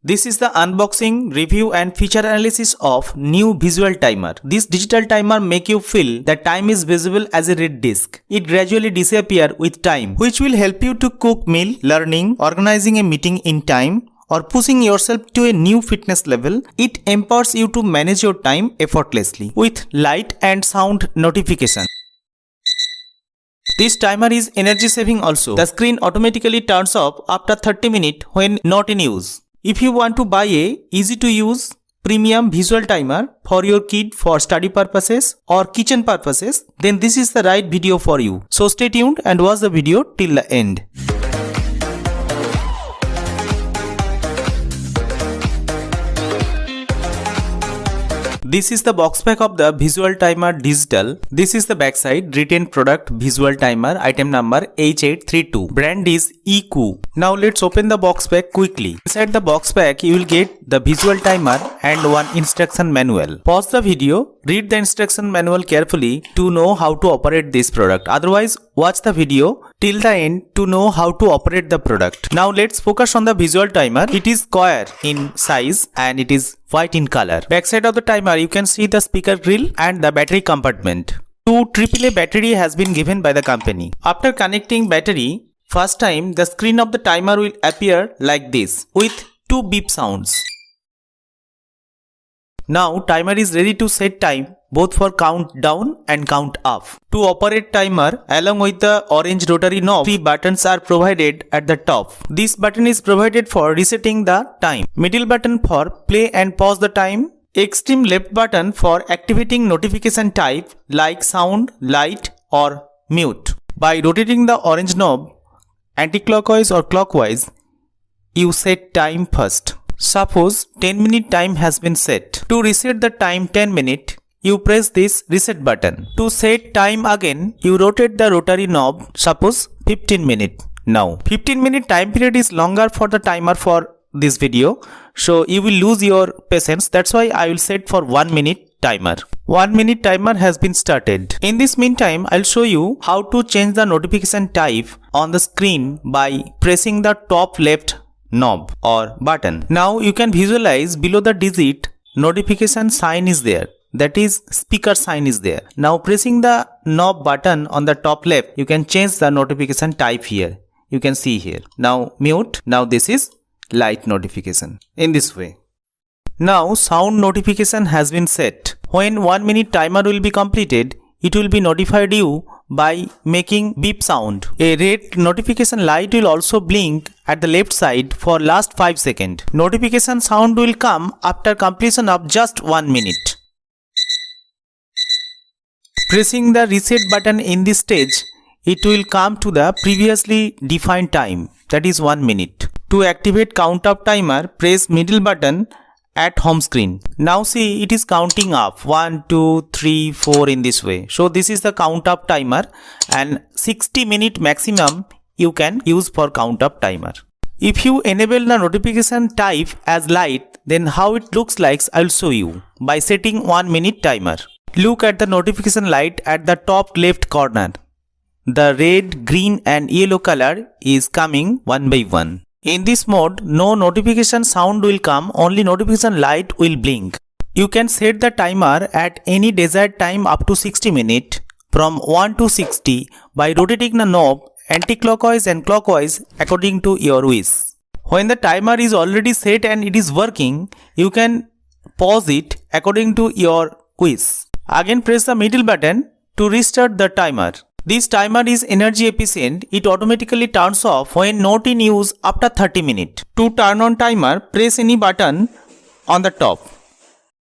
This is the unboxing, review and feature analysis of new visual timer. This digital timer make you feel that time is visible as a red disc. It gradually disappears with time, which will help you to cook meal, learning, organizing a meeting in time, or pushing yourself to a new fitness level. It empowers you to manage your time effortlessly with light and sound notification. This timer is energy saving also. The screen automatically turns off after 30 minutes when not in use. If you want to buy a easy to use premium visual timer for your kid for study purposes or kitchen purposes, then this is the right video for you. So stay tuned and watch the video till the end. This is the box pack of the Visual Timer Digital. This is the backside, written product Visual Timer, item number H832. Brand is EooCoo. Now let's open the box pack quickly. Inside the box pack, you will get the Visual Timer and one instruction manual. Pause the video, read the instruction manual carefully to know how to operate this product. Otherwise, watch the video till the end to know how to operate the product. Now let's focus on the Visual Timer. It is square in size and it is white in color. Backside of the timer you can see the speaker grill and the battery compartment. 2 AAA battery has been given by the company. After connecting battery, first time the screen of the timer will appear like this with 2 beep sounds. Now timer is ready to set time both for count down and count up. To operate timer, along with the orange rotary knob, 3 buttons are provided at the top. This button is provided for resetting the time. Middle button for play and pause the time. Extreme left button for activating notification type like sound, light or mute. By rotating the orange knob anti-clockwise or clockwise, you set time first. Suppose 10-minute time has been set. To reset the time 10 minutes, you press this reset button. To set time again, you rotate the rotary knob, suppose 15 minutes. Now 15-minute time period is longer for the timer for this video, so you will lose your patience. That's why I will set for 1 minute timer. 1 minute timer has been started. In this meantime, I'll show you how to change the notification type on the screen by pressing the top left knob or button. Now you can visualize below the digit notification sign is there. That is speaker sign is there. Now pressing the knob button on the top left, you can change the notification type here. You can see here. Now mute. Now this is light notification in this way. Now sound notification has been set. When 1 minute timer will be completed, it will be notified you by making beep sound. A red notification light will also blink at the left side for last 5 seconds. Notification sound will come after completion of just 1 minute. Pressing the reset button in this stage, it will come to the previously defined time, that is 1 minute. To activate count up timer, press middle button at home screen. Now see it is counting up 1, 2, 3, 4 in this way. So this is the count up timer and 60 minute maximum you can use for count up timer. If you enable the notification type as light, then how it looks like I'll show you by setting 1 minute timer. Look at the notification light at the top left corner. The red, green and yellow color is coming one by one. In this mode, no notification sound will come, only notification light will blink. You can set the timer at any desired time up to 60 minutes from 1 to 60 by rotating the knob anti-clockwise and clockwise according to your wish. When the timer is already set and it is working, you can pause it according to your wish. Again press the middle button to restart the timer. This timer is energy efficient. It automatically turns off when not in use after 30 minutes. To turn on timer, press any button on the top.